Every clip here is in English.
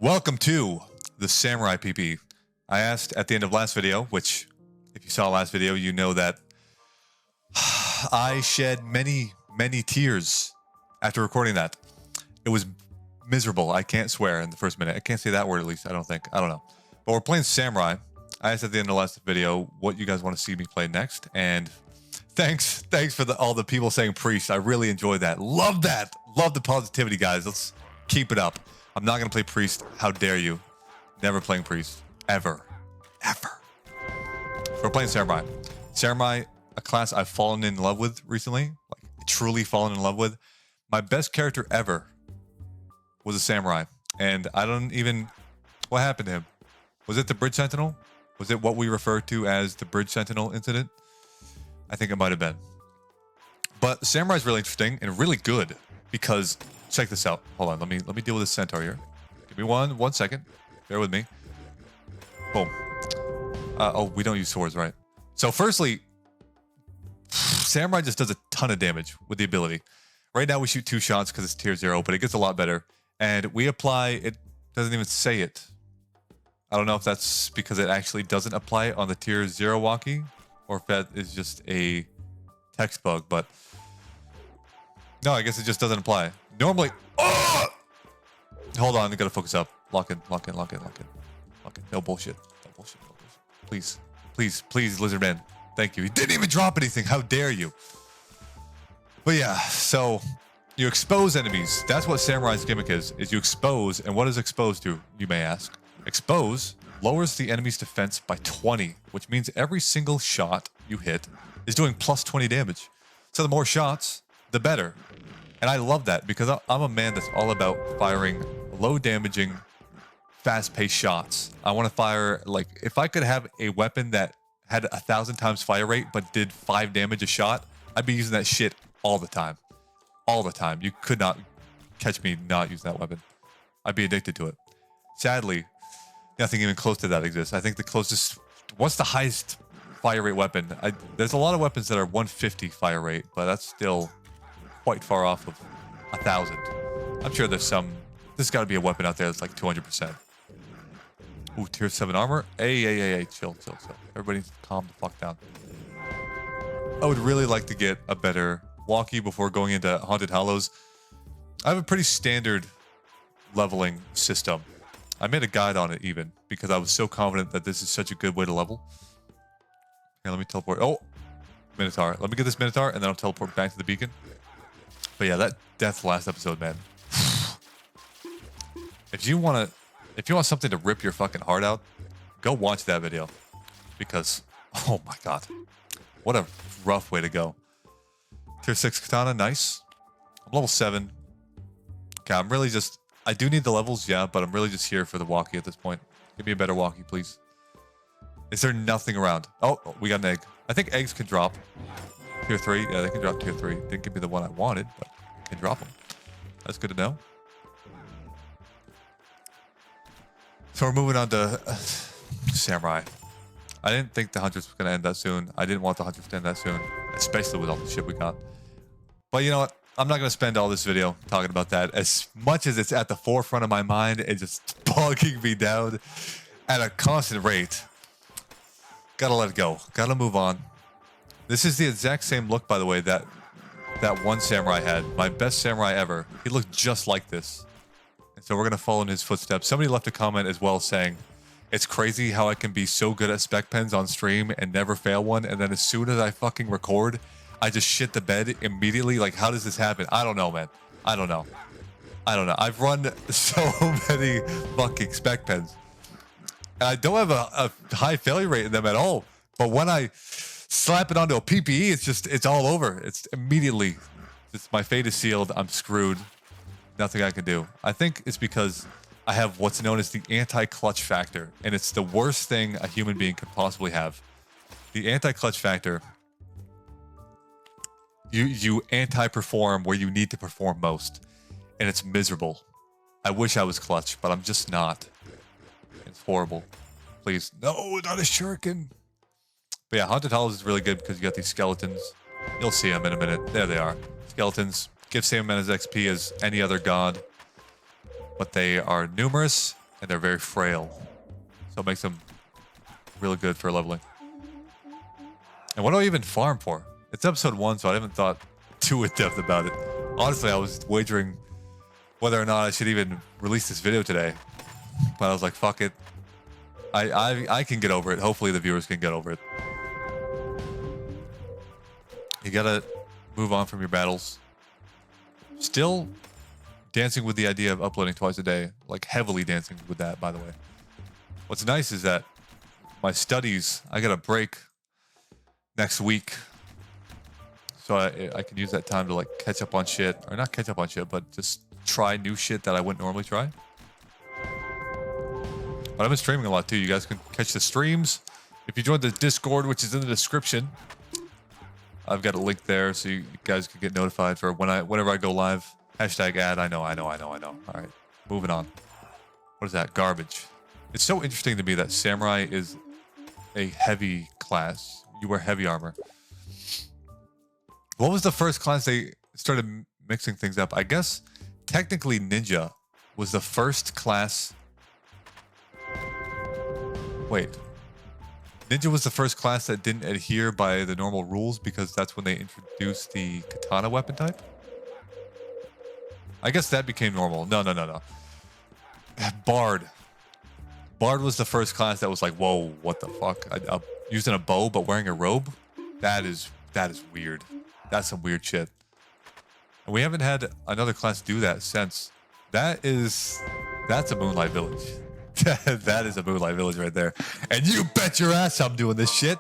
Welcome to the Samurai PPE. I asked at the end of last video, which if you saw last video, you know that I shed many tears after recording that. It was miserable. I can't swear in the first minute. I can't say that word at least, I don't think. I don't know. But we're playing Samurai. I asked at the end of last video what you guys want to see me play next, and thanks for all the people saying Priest. I really enjoyed that. Love that. Love the positivity, guys. Let's keep it up. I'm not going to play Priest. How dare you? Never playing Priest. Ever. Ever. So we're playing Samurai. Samurai, a class I've fallen in love with recently. Like, truly fallen in love with. My best character ever was a Samurai. And I don't even... What happened to him? Was it the Bridge Sentinel? Was it what we refer to as the Bridge Sentinel incident? I think it might have been. But Samurai is really interesting and really good because... Check this out. Hold on. Let me deal with this centaur here. Give me one second. Bear with me. Boom. Oh, we don't use swords, right? So firstly, Samurai just does a ton of damage with the ability. Right now we shoot 2 shots because it's tier 0, but it gets a lot better. And we apply, it doesn't even say it. I don't know if that's because it actually doesn't apply it on the tier 0 walkie, or if that is just a text bug, but no, I guess it just doesn't apply. Normally, oh! Hold on, I gotta focus up. Lock in. No bullshit. Please, Lizard Man. Thank you. He didn't even drop anything. How dare you? But yeah, so you expose enemies. That's what Samurai's gimmick is you expose. And what does expose do, you may ask? Expose lowers the enemy's defense by 20, which means every single shot you hit is doing plus 20 damage. So the more shots, the better. And I love that because I'm a man that's all about firing low damaging, fast-paced shots. I want to fire, like, if I could have a weapon that had 1,000 times fire rate but did 5 damage a shot, I'd be using that shit all the time. All the time. You could not catch me not using that weapon. I'd be addicted to it. Sadly, nothing even close to that exists. I think the closest... What's the highest fire rate weapon? There's a lot of weapons that are 150 fire rate, but that's still quite far off of 1,000. I'm sure there's some... There's got to be a weapon out there that's like 200%. Ooh, tier 7 armor. Hey. Chill. Everybody calm the fuck down. I would really like to get a better walkie before going into Haunted Hollows. I have a pretty standard leveling system. I made a guide on it even because I was so confident that this is such a good way to level. Here, let me teleport. Oh, Minotaur. Let me get this Minotaur and then I'll teleport back to the beacon. But yeah, that death last episode, man. If you want something to rip your fucking heart out, go watch that video. Because, oh my god. What a rough way to go. Tier 6 katana, nice. I'm level 7. Okay, I'm really just... I do need the levels, yeah, but I'm really just here for the walkie at this point. Give me a better walkie, please. Is there nothing around? Oh, we got an egg. I think eggs can drop. Tier 3, yeah, they can drop tier 3. Didn't give me the one I wanted, but can drop them. That's good to know. So we're moving on to Samurai. I didn't think the Hunters was going to end that soon. I didn't want the Hunters to end that soon, especially with all the shit we got. But you know what? I'm not going to spend all this video talking about that. As much as it's at the forefront of my mind, it's just bogging me down at a constant rate. Gotta let it go. Gotta move on. This is the exact same look, by the way, that one Samurai had. My best Samurai ever. He looked just like this. And so we're going to follow in his footsteps. Somebody left a comment as well saying, it's crazy how I can be so good at spec pens on stream and never fail one. And then as soon as I fucking record, I just shit the bed immediately. Like, how does this happen? I don't know, man. I don't know. I've run so many fucking spec pens. And I don't have a high failure rate in them at all. But when I slap it onto a PPE, it's all over. It's immediately, my fate is sealed. I'm screwed. Nothing I can do. I think it's because I have what's known as the anti-clutch factor. And it's the worst thing a human being could possibly have. The anti-clutch factor... You anti-perform where you need to perform most. And it's miserable. I wish I was clutch, but I'm just not. It's horrible. Please. No, not a shuriken. But yeah, Haunted Hollows is really good because you got these skeletons. You'll see them in a minute. There they are. Skeletons. Give same amount of XP as any other god. But they are numerous and they're very frail. So it makes them really good for leveling. And what do I even farm for? It's episode 1, so I haven't thought too in depth about it. Honestly, I was wagering whether or not I should even release this video today. But I was like, fuck it. I can get over it. Hopefully the viewers can get over it. You gotta move on from your battles. Still dancing with the idea of uploading twice a day. Like heavily dancing with that, by the way. What's nice is that my studies, I got a break next week. So I can use that time to like catch up on shit. Or not catch up on shit, but just try new shit that I wouldn't normally try. But I've been streaming a lot too. You guys can catch the streams. If you join the Discord, which is in the description, I've got a link there so you guys can get notified for whenever I go live. Hashtag ad. I know. All right, moving on. What is that? Garbage. It's so interesting to me that Samurai is a heavy class. You wear heavy armor. What was the first class they started mixing things up? I guess technically Ninja was the first class. Wait. Ninja was the first class that didn't adhere by the normal rules because that's when they introduced the katana weapon type? I guess that became normal. No. Bard. Bard was the first class that was like, whoa, what the fuck? Using a bow but wearing a robe? That is weird. That's some weird shit. And we haven't had another class do that since. That's a Moonlight Village. That is a Moonlight Village right there. And you bet your ass I'm doing this shit.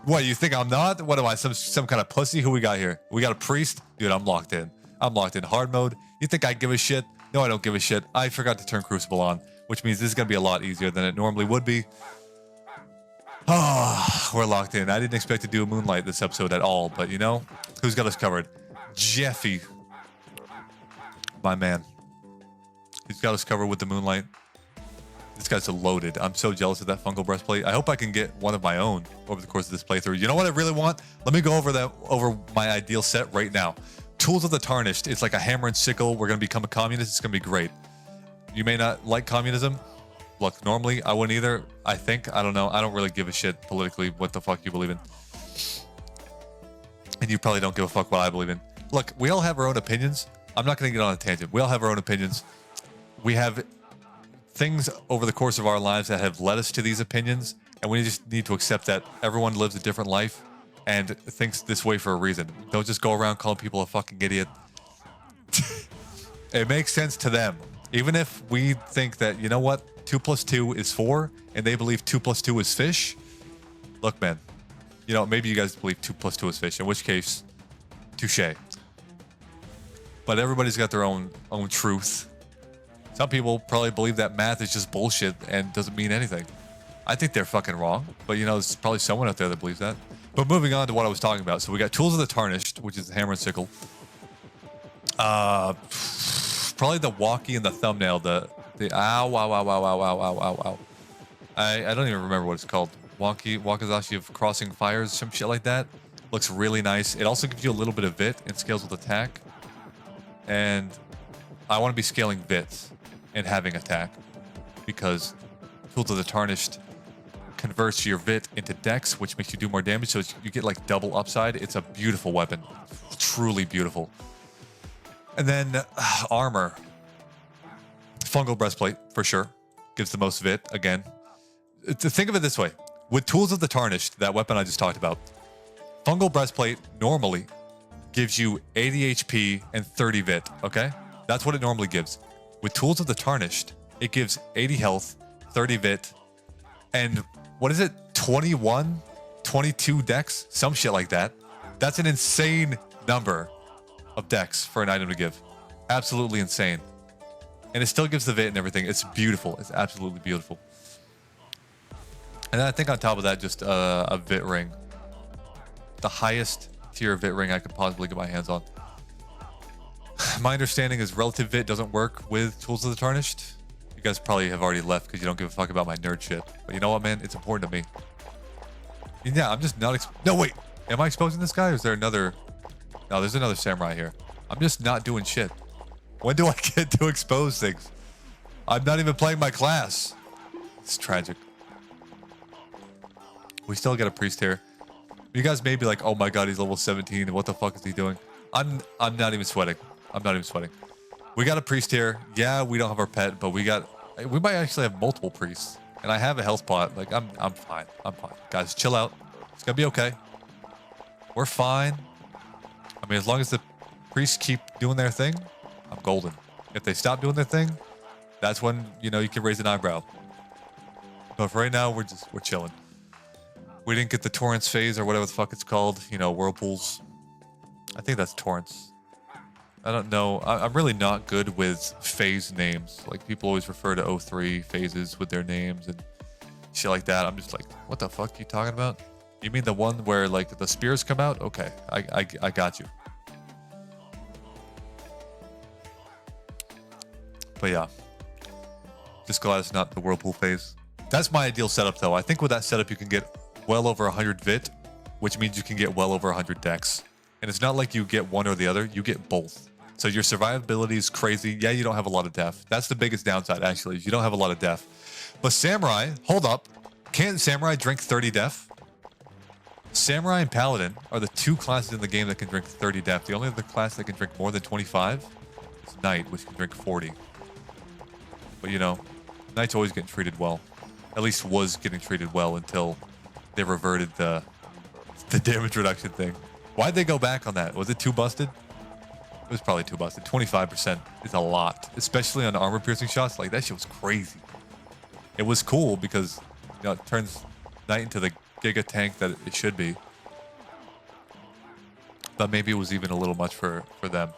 What, you think I'm not? What am I, some kind of pussy? Who we got here? We got a priest? Dude, I'm locked in. I'm locked in hard mode. You think I give a shit? No, I don't give a shit. I forgot to turn Crucible on, which means this is going to be a lot easier than it normally would be. Ah, we're locked in. I didn't expect to do a Moonlight this episode at all, but you know, who's got us covered? Jeffy. My man. He's got us covered with the Moonlight. This guy's loaded. I'm so jealous of that fungal breastplate. I hope I can get one of my own over the course of this playthrough. You know what I really want? Let me go over my ideal set right now. Tools of the Tarnished. It's like a hammer and sickle. We're going to become a communist. It's going to be great. You may not like communism. Look, normally I wouldn't either. I don't know. I don't really give a shit politically what the fuck you believe in. And you probably don't give a fuck what I believe in. Look, we all have our own opinions. I'm not going to get on a tangent. We all have our own opinions. We have things over the course of our lives that have led us to these opinions, and we just need to accept that everyone lives a different life and thinks this way for a reason. Don't just go around calling people a fucking idiot. It makes sense to them. Even if we think that, you know what, 2 + 2 is 4, and they believe 2 + 2 is fish. Look, man, you know, maybe you guys believe 2 + 2 is fish, in which case, touche. But everybody's got their own truth. Some people probably believe that math is just bullshit and doesn't mean anything. I think they're fucking wrong, but you know, there's probably someone out there that believes that. But moving on to what I was talking about. So we got Tools of the Tarnished, which is the hammer and sickle. Probably the walkie and the thumbnail, the ow. I don't even remember what it's called. Wakizashi of Crossing Fires, some shit like that. Looks really nice. It also gives you a little bit of vit and scales with attack. And I want to be scaling vit and having attack because Tools of the Tarnished converts your vit into dex, which makes you do more damage, so you get like double upside. It's a beautiful weapon, truly beautiful. And then armor, fungal breastplate for sure, gives the most vit. Again, to think of it this way, with Tools of the Tarnished, that weapon I just talked about, fungal breastplate normally gives you 80 HP and 30 vit. Okay, that's what it normally gives. With Tools of the Tarnished, it gives 80 health, 30 vit, and what is it? 21, 22 dex, some shit like that. That's an insane number of dex for an item to give. Absolutely insane. And it still gives the vit and everything. It's beautiful. It's absolutely beautiful. And then I think on top of that, just a vit ring. The highest tier vit ring I could possibly get my hands on. My understanding is relative vit doesn't work with Tools of the Tarnished. You guys probably have already left because you don't give a fuck about my nerd shit. But you know what, man? It's important to me. Yeah, I'm just not... No, wait. Am I exposing this guy or is there another... No, there's another samurai here. I'm just not doing shit. When do I get to expose things? I'm not even playing my class. It's tragic. We still get a priest here. You guys may be like, oh my god, he's level 17. What the fuck is he doing? I'm not even sweating. I'm not even sweating. We got a priest here. Yeah, we don't have our pet, but we might actually have multiple priests. And I have a health pot. Like, I'm fine. I'm fine. Guys, chill out. It's gonna be okay. We're fine. I mean, as long as the priests keep doing their thing, I'm golden. If they stop doing their thing, that's when, you know, you can raise an eyebrow. But for right now, we're chilling. We didn't get the torrents phase or whatever the fuck it's called. You know, whirlpools. I think that's torrents. I don't know. I'm really not good with phase names. Like, people always refer to 03 phases with their names and shit like that. I'm just like, what the fuck are you talking about? You mean the one where, like, the spears come out? Okay, I got you. But yeah. Just glad it's not the whirlpool phase. That's my ideal setup, though. I think with that setup, you can get well over 100 vit, which means you can get well over 100 dex. And it's not like you get one or the other, you get both. So your survivability is crazy. Yeah, you don't have a lot of def. That's the biggest downside, actually, is you don't have a lot of def. But Samurai, hold up. Can't Samurai drink 30 def? Samurai and Paladin are the two classes in the game that can drink 30 def. The only other class that can drink more than 25 is Knight, which can drink 40. But, you know, Knight's always getting treated well. At least was getting treated well until they reverted the damage reduction thing. Why'd they go back on that? Was it too busted? It was probably too busted. 25% is a lot, especially on armor piercing shots. Like, that shit was crazy. It was cool because, you know, it turns Knight into the giga tank that it should be. But maybe it was even a little much for them.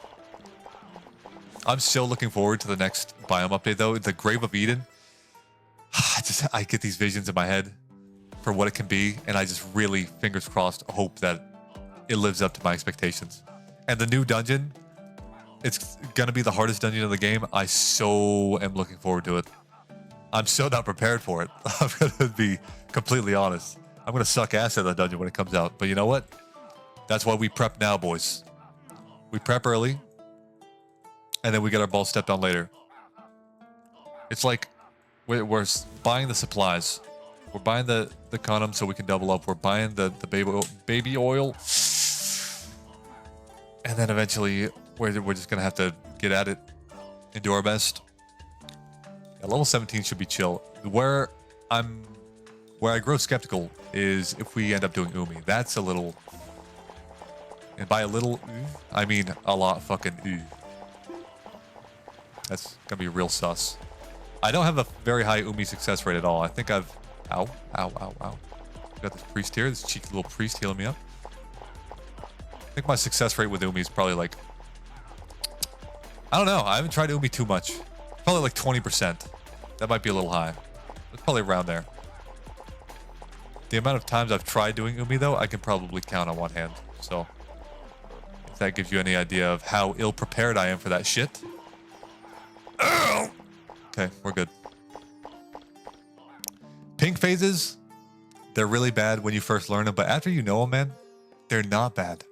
I'm still looking forward to the next biome update, though. The Grave of Eden. I get these visions in my head for what it can be, and I just really, fingers crossed, hope that it lives up to my expectations. And the new dungeon, it's gonna be the hardest dungeon of the game. I so am looking forward to it. I'm so not prepared for it. I'm gonna be completely honest. I'm gonna suck ass at that dungeon when it comes out. But you know what? That's why we prep now, boys. We prep early, and then we get our balls stepped on later. It's like we're buying the supplies. We're buying the condoms so we can double up. We're buying the baby oil. And then eventually, we're just going to have to get at it and do our best. Yeah, level 17 should be chill. Where I grow skeptical is if we end up doing Umi. That's a little... And by a little, I mean a lot fucking. That's going to be real sus. I don't have a very high Umi success rate at all. I think I've... Ow, ow, ow, ow. Got this priest here, this cheeky little priest healing me up. I think my success rate with Umi is probably like... I don't know, I haven't tried Umi too much. Probably like 20%. That might be a little high. It's probably around there. The amount of times I've tried doing Umi, though, I can probably count on one hand. So, if that gives you any idea of how ill-prepared I am for that shit. Okay, we're good. Pink phases, they're really bad when you first learn them, but after you know them, man, they're not bad.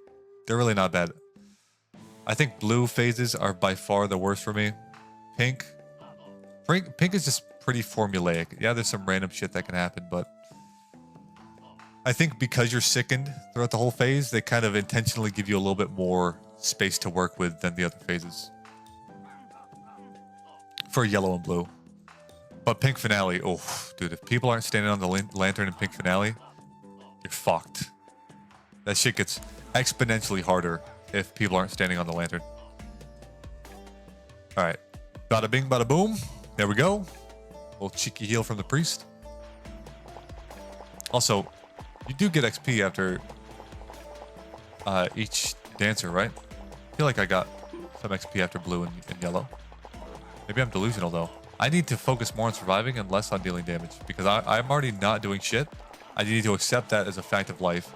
They're really not bad. I think blue phases are by far the worst for me. Pink is just pretty formulaic. Yeah, there's some random shit that can happen, but I think because you're sickened throughout the whole phase, they kind of intentionally give you a little bit more space to work with than the other phases. For yellow and blue. But pink finale, oh, dude, if people aren't standing on the lantern in pink finale, you're fucked. That shit gets exponentially harder if people aren't standing on the lantern. All right, bada bing, bada boom. There we go. Little cheeky heal from the priest. Also, you do get XP after each dancer, right? I feel like I got some XP after blue and yellow. Maybe I'm delusional, though. I need to focus more on surviving and less on dealing damage because I'm already not doing shit. I need to accept that as a fact of life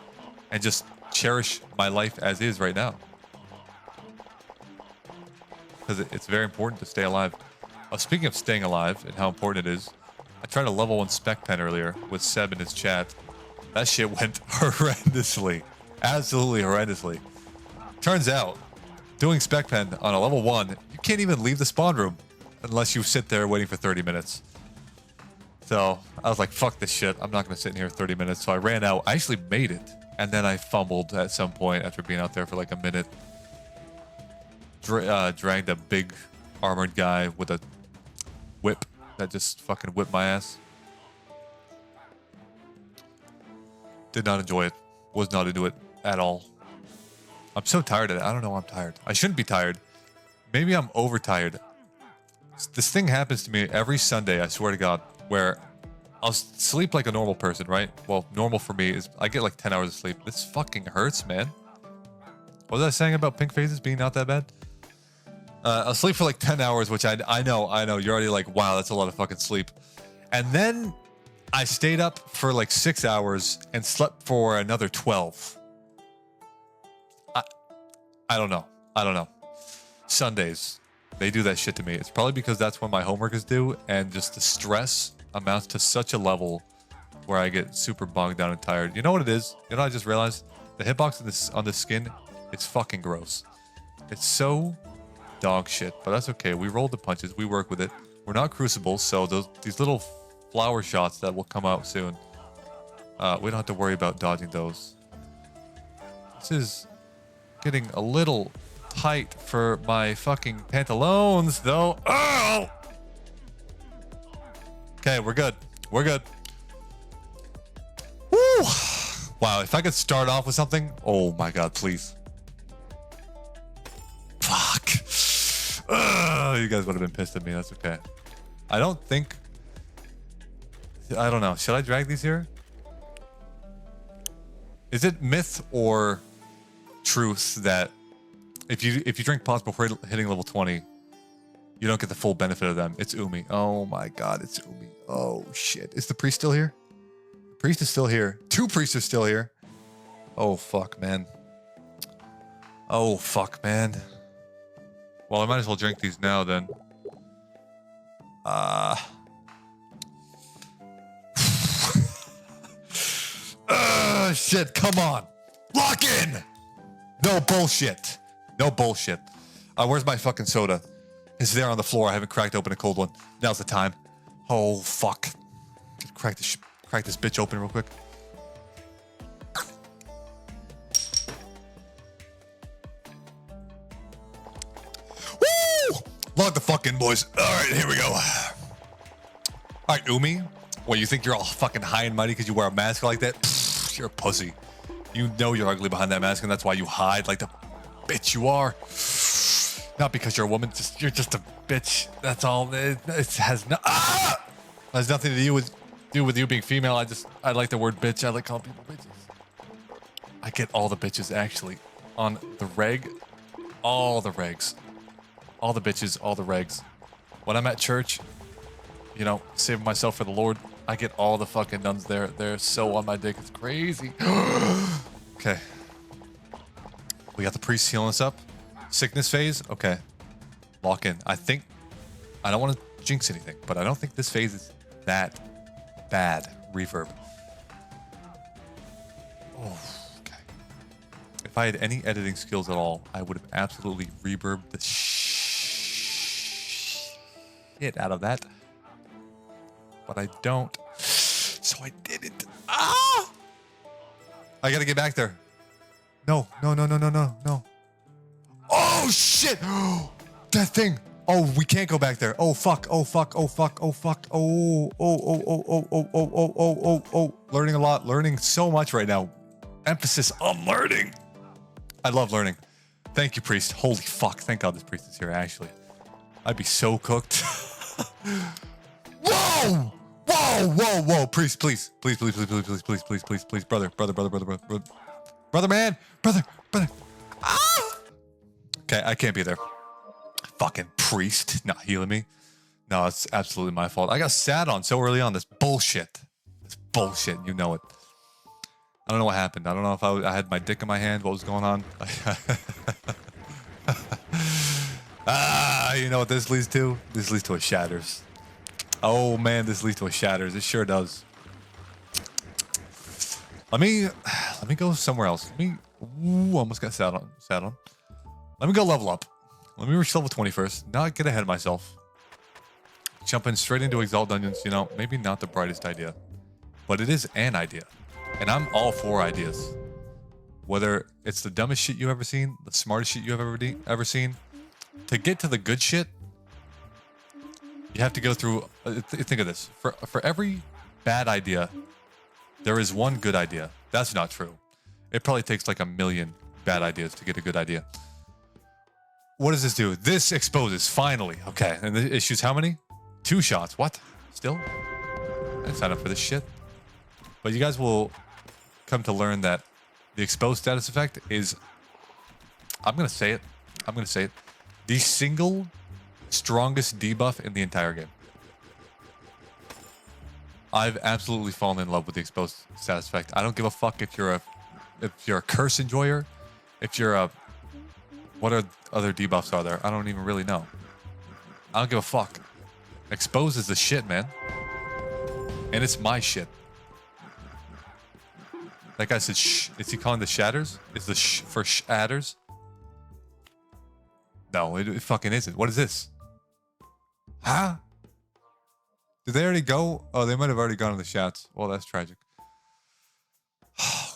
and just cherish my life as is right now. Because it's very important to stay alive. Speaking of staying alive and how important it is, I tried a level 1 spec pen earlier with Seb in his chat. That shit went horrendously. Absolutely horrendously. Turns out, doing spec pen on a level 1, you can't even leave the spawn room. unless you sit there waiting for 30 minutes. So I was like, fuck this shit. I'm not going to sit in here 30 minutes. So I ran out. I actually made it. And then I fumbled at some point after being out there for like a minute. Dragged a big armored guy with a whip that just fucking whipped my ass. Did not enjoy it. Was not into it at all. I'm so tired of it. I don't know why I'm tired. I shouldn't be tired. Maybe I'm overtired. This thing happens to me every Sunday, I swear to God, where I'll sleep like a normal person, right? Well, normal for me is I get like 10 hours of sleep. This fucking hurts, man. What was I saying about pink phases being not that bad? I'll sleep for like 10 hours, which I know. You're already like, wow, that's a lot of fucking sleep. And then I stayed up for like 6 hours and slept for another 12. I don't know. Sundays, they do that shit to me. It's probably because that's when my homework is due, and just the stress amounts to such a level where I get super bogged down and tired. You know what it is? You know what I just realized? The hitbox on this skin, it's fucking gross. It's so dog shit, but that's okay. We rolled the punches. We work with it. We're not Crucible, so these little flower shots that will come out soon, we don't have to worry about dodging those. This is getting a little tight for my fucking pantaloons, though. Oh! Okay, we're good. We're good. Woo! Wow, if I could start off with something. Oh my God, please. Fuck. You guys would have been pissed at me. That's okay. I don't know. Should I drag these here? Is it myth or truth that if you drink pots before hitting level 20, you don't get the full benefit of them? It's Umi. Oh my God, it's Umi. Oh shit. Is the priest still here? The priest is still here. 2 priests are still here. Oh fuck, man. Oh fuck, man. Well, I might as well drink these now then. Shit, come on. Lock in! No bullshit. No bullshit. Where's my fucking soda? It's there on the floor. I haven't cracked open a cold one. Now's the time. Oh, fuck. Crack this bitch open real quick. Woo! Log the fuck in, boys. All right, here we go. All right, Umi. What, you think you're all fucking high and mighty because you wear a mask like that? Pfft, you're a pussy. You know you're ugly behind that mask, and that's why you hide like the bitch you are. Not because you're a woman. You're just a bitch. That's all. It has no. Has nothing to do with you being female. I like the word bitch. I like calling people bitches. I get all the bitches actually on the reg. All the regs. All the bitches. All the regs. When I'm at church, you know, saving myself for the Lord, I get all the fucking nuns there. They're so on my dick. It's crazy. Okay. We got the priest healing us up. Sickness phase. Okay. Lock in. I don't want to jinx anything, but I don't think this phase is that bad. Reverb. Oh, okay. If I had any editing skills at all, I would have absolutely reverbed the shit out of that. But I don't. So I didn't. Ah! I gotta get back there. No. Oh shit! That thing. Oh, we can't go back there. Oh fuck. Oh. Learning a lot. Learning so much right now. Emphasis on learning. I love learning. Thank you, priest. Holy fuck. Thank God this priest is here, actually. I'd be so cooked. Whoa! Priest, please. Please. Brother, man. Ah! Okay, I can't be there. Fucking priest not healing me. No, it's absolutely my fault. I got sat on so early on. This bullshit. You know it. I don't know what happened. I don't know if I had my dick in my hand. What was going on? You know what this leads to? This leads to a shatters. Oh man, this leads to a shatters. It sure does. Let me go somewhere else. Almost got sat on. Let me go level up. Let me reach level 20 first. Not get ahead of myself. jumping straight into Exalt Dungeons, you know, maybe not the brightest idea, but it is an idea. And I'm all for ideas. Whether it's the dumbest shit you've ever seen, the smartest shit you've ever seen, to get to the good shit, you have to go through, think of this, for every bad idea, there is one good idea. That's not true. It probably takes like a million bad ideas to get a good idea. What does this do? This exposes, finally. Okay, and it shoots how many? 2 shots. What? Still? I didn't sign up for this shit. But you guys will come to learn that the exposed status effect is, I'm going to say it, the single strongest debuff in the entire game. I've absolutely fallen in love with the exposed status effect. I don't give a fuck if you're a curse enjoyer, if you're a, what other debuffs are there? I don't even really know. I don't give a fuck. Expose is the shit, man. And it's my shit. That guy said shh. Is he calling the shatters? Is the sh for shatters? No, it fucking isn't. What is this? Huh? Did they already go? Oh, they might have already gone to the shats. Well, that's tragic.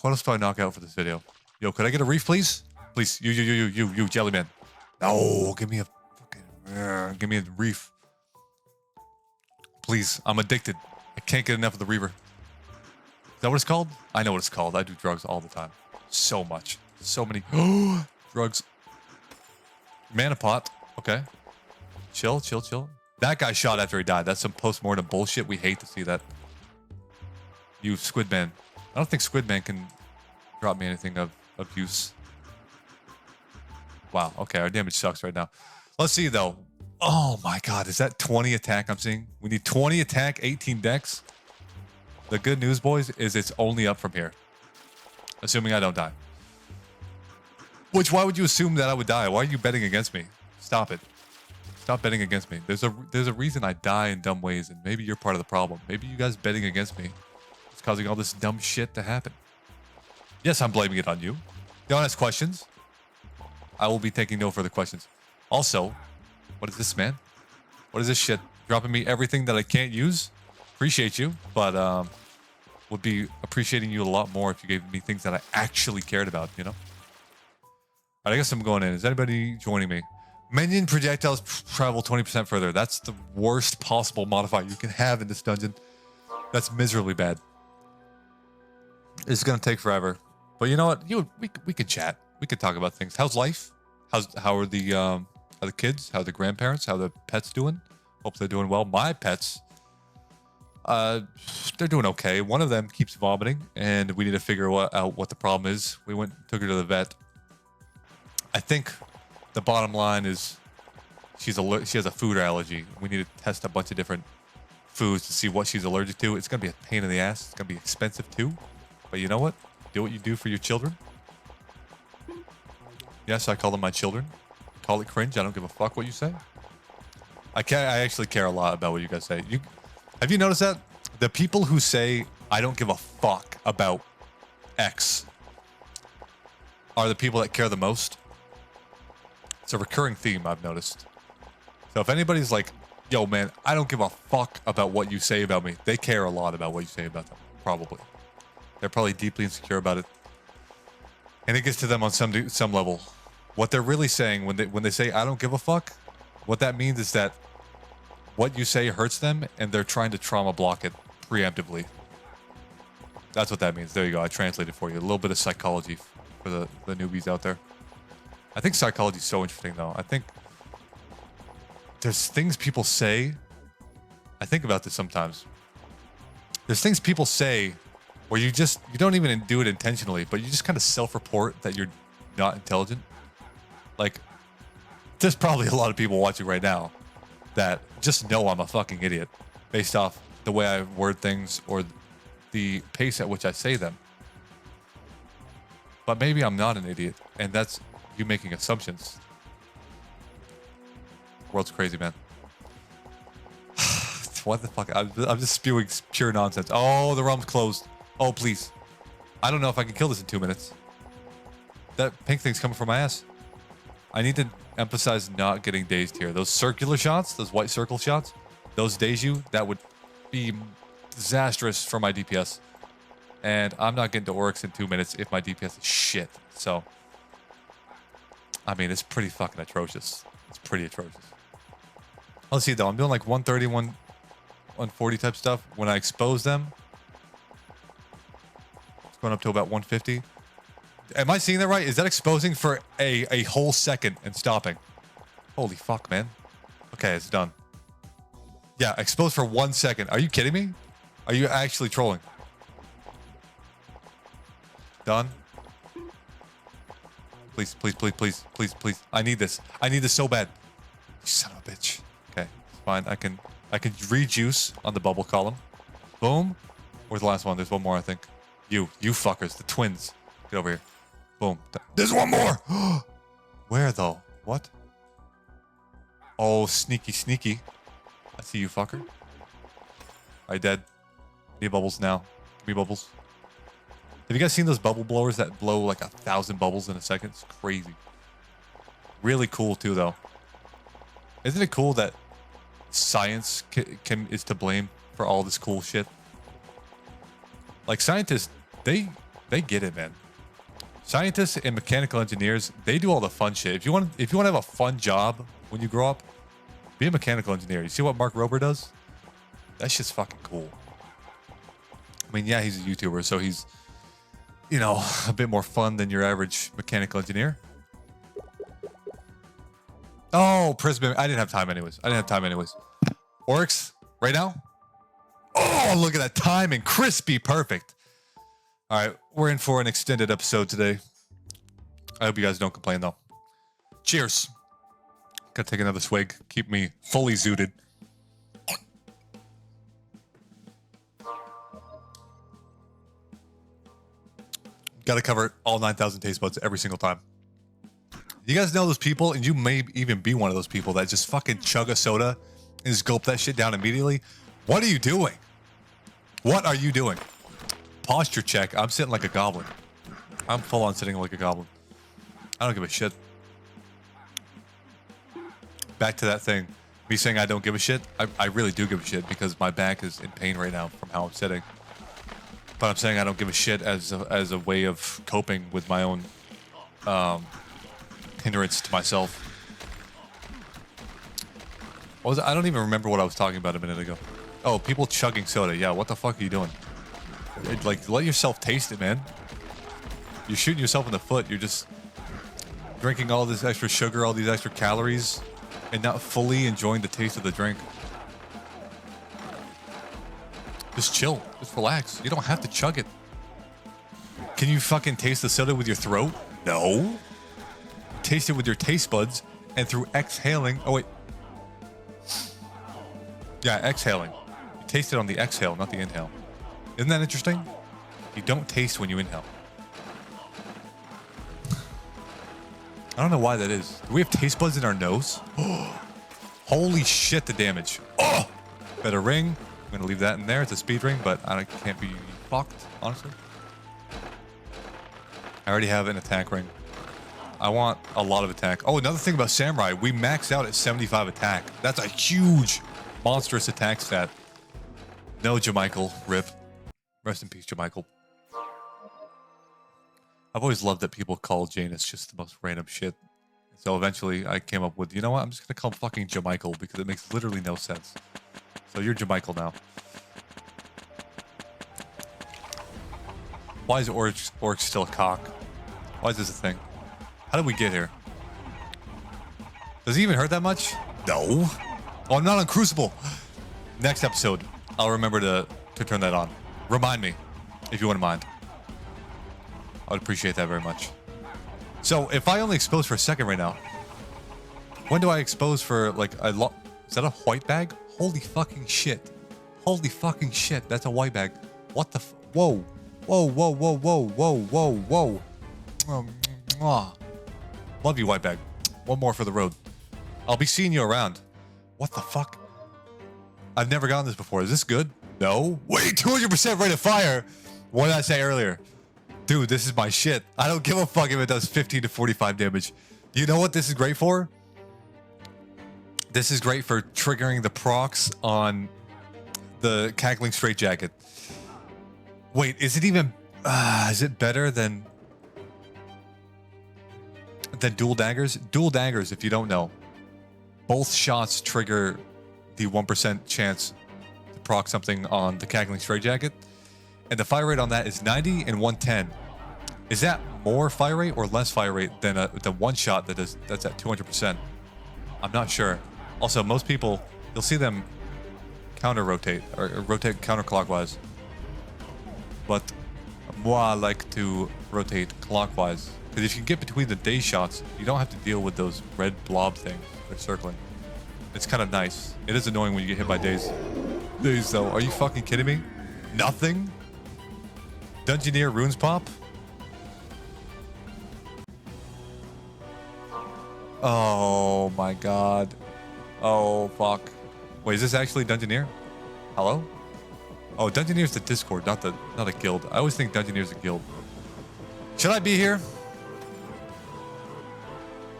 What else do I knock out for this video? Yo, could I get a reef, please? Please, you, jelly man. No, give me a fucking, give me a reef. Please, I'm addicted. I can't get enough of the reaver. Is that what it's called? I know what it's called. I do drugs all the time. So much. So many drugs. Mana pot. Okay. Chill. That guy shot after he died. That's some post-mortem bullshit. We hate to see that. You, Squidman. I don't think Squidman can drop me anything of use. Wow. Okay, our damage sucks right now. Let's see, though. Oh, my God. Is that 20 attack I'm seeing? We need 20 attack, 18 dex. The good news, boys, is it's only up from here. Assuming I don't die. Which, why would you assume that I would die? Why are you betting against me? Stop it. Stop betting against me. There's a reason I die in dumb ways, and maybe you're part of the problem. Maybe you guys betting against me is causing all this dumb shit to happen. Yes, I'm blaming it on you. Don't ask questions. I will be taking no further questions. Also, what is this, man? What is this shit? Dropping me everything that I can't use? Appreciate you, but would be appreciating you a lot more if you gave me things that I actually cared about, you know? All right, I guess I'm going in. Is anybody joining me? Minion projectiles travel 20% further. That's the worst possible modifier you can have in this dungeon. That's miserably bad. It's gonna take forever, but you know what? We could chat. We could talk about things. How's life? How are the kids? How are the grandparents? How are the pets doing? Hope they're doing well. My pets, they're doing okay. One of them keeps vomiting, and we need to figure out what the problem is. We took her to the vet. I think the bottom line is she has a food allergy. We need to test a bunch of different foods to see what she's allergic to. It's gonna be a pain in the ass. It's gonna be expensive too. But you know what? Do what you do for your children. Yes, I call them my children. Call it cringe. I don't give a fuck what you say. I actually care a lot about what you guys say. Have you noticed that? The people who say, I don't give a fuck about X are the people that care the most. It's a recurring theme I've noticed. So if anybody's like, yo, man, I don't give a fuck about what you say about me, they care a lot about what you say about them. Probably. They're probably deeply insecure about it. And it gets to them on some level. What they're really saying when they say, I don't give a fuck, what that means is that what you say hurts them, and they're trying to trauma block it preemptively. That's what that means. There you go. I translated for you. A little bit of psychology for the newbies out there. I think psychology is so interesting, though. I think there's things people say. I think about this sometimes. There's things people say where you don't even do it intentionally, but you just kind of self-report that you're not intelligent. Like, there's probably a lot of people watching right now that just know I'm a fucking idiot based off the way I word things or the pace at which I say them. But maybe I'm not an idiot, and that's you making assumptions. The world's crazy, man. What the fuck? I'm just spewing pure nonsense. Oh, the realm's closed. Oh, please. I don't know if I can kill this in 2 minutes. That pink thing's coming from my ass. I need to emphasize not getting dazed here. Those circular shots, those white circle shots, those daze you, that would be disastrous for my DPS. And I'm not getting to Oryx in 2 minutes if my DPS is shit. So, I mean, it's pretty fucking atrocious. It's pretty atrocious. Let's see, though. I'm doing like 130, 140 type stuff. When I expose them, it's going up to about 150. Am I seeing that right? Is that exposing for a whole second and stopping? Holy fuck, man. Okay, it's done. Yeah, exposed for 1 second. Are you kidding me? Are you actually trolling? Done. Please, please, please, please, please, please. I need this. I need this so bad. You son of a bitch. Okay, it's fine. I can rejuice on the bubble column. Boom. Where's the last one? There's one more, I think. You fuckers, the twins. Get over here. Boom. There's one more. Where though? What? Oh, sneaky, sneaky. I see you, fucker. I dead. Need bubbles now. Give me bubbles. Have you guys seen those bubble blowers that blow like 1,000 bubbles in a second? It's crazy. Really cool too, though. Isn't it cool that science is to blame for all this cool shit? Like scientists, they get it, man. Scientists and mechanical engineers, they do all the fun shit. If you want to have a fun job when you grow up, be a mechanical engineer. You see what Mark Rober does? That shit's fucking cool. I mean, yeah, he's a YouTuber, so he's, you know, a bit more fun than your average mechanical engineer. Oh, Prism. I didn't have time anyways. Oryx, right now? Oh, look at that timing. Crispy, perfect. All right, we're in for an extended episode today. I hope you guys don't complain, though. Cheers. Gotta take another swig. Keep me fully zooted. Gotta cover all 9,000 taste buds every single time. You guys know those people, and you may even be one of those people that just fucking chug a soda and just gulp that shit down immediately. What are you doing? What are you doing? Posture check. I'm sitting like a goblin. I'm full on sitting like a goblin. I don't give a shit. Back to that thing. Me saying I don't give a shit. I really do give a shit because my back is in pain right now from how I'm sitting. But I'm saying I don't give a shit as a way of coping with my own hindrance to myself. What was it? I don't even remember what I was talking about a minute ago. Oh, people chugging soda. Yeah, what the fuck are you doing? Like, let yourself taste it, man. You're shooting yourself in the foot. You're just drinking all this extra sugar, all these extra calories, and not fully enjoying the taste of the drink. Just chill. Just relax. You don't have to chug it. Can you fucking taste the soda with your throat? No. Taste it with your taste buds and through exhaling. Oh, wait. Yeah, exhaling. You taste it on the exhale, not the inhale. Isn't that interesting? You don't taste when you inhale. I don't know why that is. Do we have taste buds in our nose? Holy shit, the damage. Oh! Better ring. I'm going to leave that in there. It's a speed ring, but I can't be fucked, honestly. I already have an attack ring. I want a lot of attack. Oh, another thing about Samurai. We max out at 75 attack. That's a huge, monstrous attack stat. No, Jamichael. Rip. Rest in peace, Jamichael. I've always loved that people call Janus just the most random shit. So eventually I came up with, you know what? I'm just going to call him fucking Jamichael because it makes literally no sense. So you're Jamichael now. Why is Oryx still a cock? Why is this a thing? How did we get here? Does he even hurt that much? No. Oh, I'm not on Crucible. Next episode, I'll remember to turn that on. Remind me, if you wouldn't mind. I would appreciate that very much. So, if I only expose for a second right now, when do I expose for, like, is that a white bag? Holy fucking shit. Holy fucking shit, that's a white bag. What the whoa. Whoa, whoa, whoa, whoa, whoa, whoa, whoa. Love you, white bag. One more for the road. I'll be seeing you around. What the fuck? I've never gotten this before. Is this good? No. Wait, 200% rate of fire. What did I say earlier? Dude, this is my shit. I don't give a fuck if it does 15 to 45 damage. You know what this is great for? This is great for triggering the procs on the cackling straitjacket. Wait, is it even? Is it better than dual daggers? Dual daggers, if you don't know, both shots trigger the 1% chance to proc something on the cackling straitjacket, and the fire rate on that is 90 and 110. Is that more fire rate or less fire rate than the one shot that's at 200%? I'm not sure. Also, most people, you'll see them counter rotate or rotate counterclockwise, but moi I like to rotate clockwise, because if you can get between the day shots, you don't have to deal with those red blob things they're circling. It's kind of nice. It is annoying when you get hit by days. Days though, are you fucking kidding me? Nothing? Dungeoneer runes pop? Oh my god. Oh fuck. Wait, is this actually Dungeoneer? Hello? Oh, Dungeoneer's the Discord, not a guild. I always think Dungeoneer's a guild. Should I be here?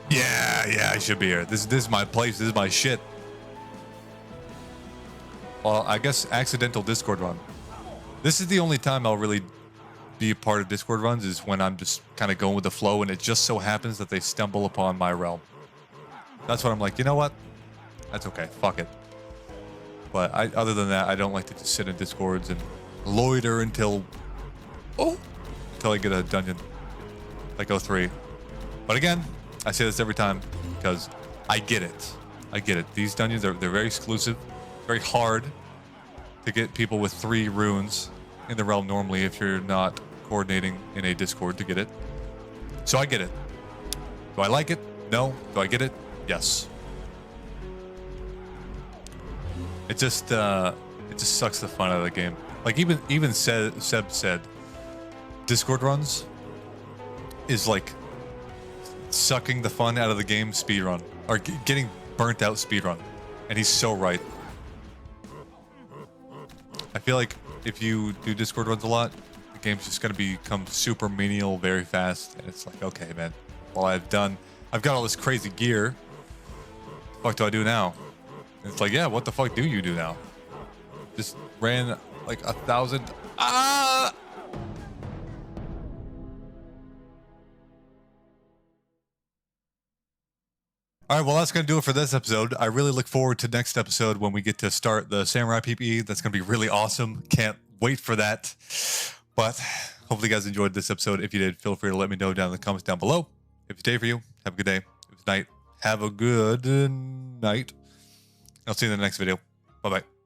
Yeah, I should be here. This is my place. This is my shit. Well, I guess accidental Discord run. This is the only time I'll really be a part of Discord runs, is when I'm just kind of going with the flow and it just so happens that they stumble upon my realm. That's when I'm like, you know what? That's okay. Fuck it. But other than that, I don't like to just sit in Discords and loiter until I get a dungeon like O3. But again, I say this every time because I get it. I get it. These dungeons they're very exclusive, very hard to get people with 3 runes in the realm normally if you're not coordinating in a Discord to get it. So I get it. Do I like it? No. Do I get it? Yes. It just sucks the fun out of the game. Like even Seb said, Discord runs is like sucking the fun out of the game speedrun, or getting burnt out speedrun, and he's so right. I feel like if you do Discord runs a lot, the game's just gonna become super menial very fast, and it's like, okay, man, well I've got all this crazy gear. What the fuck do I do now? And it's like, yeah, what the fuck do you do now? Just ran like 1,000. Ah! All right, well, that's going to do it for this episode. I really look forward to next episode when we get to start the Samurai PPE. That's going to be really awesome. Can't wait for that. But hopefully you guys enjoyed this episode. If you did, feel free to let me know down in the comments down below. If it's day for you, have a good day. If it's night, have a good night. I'll see you in the next video. Bye-bye.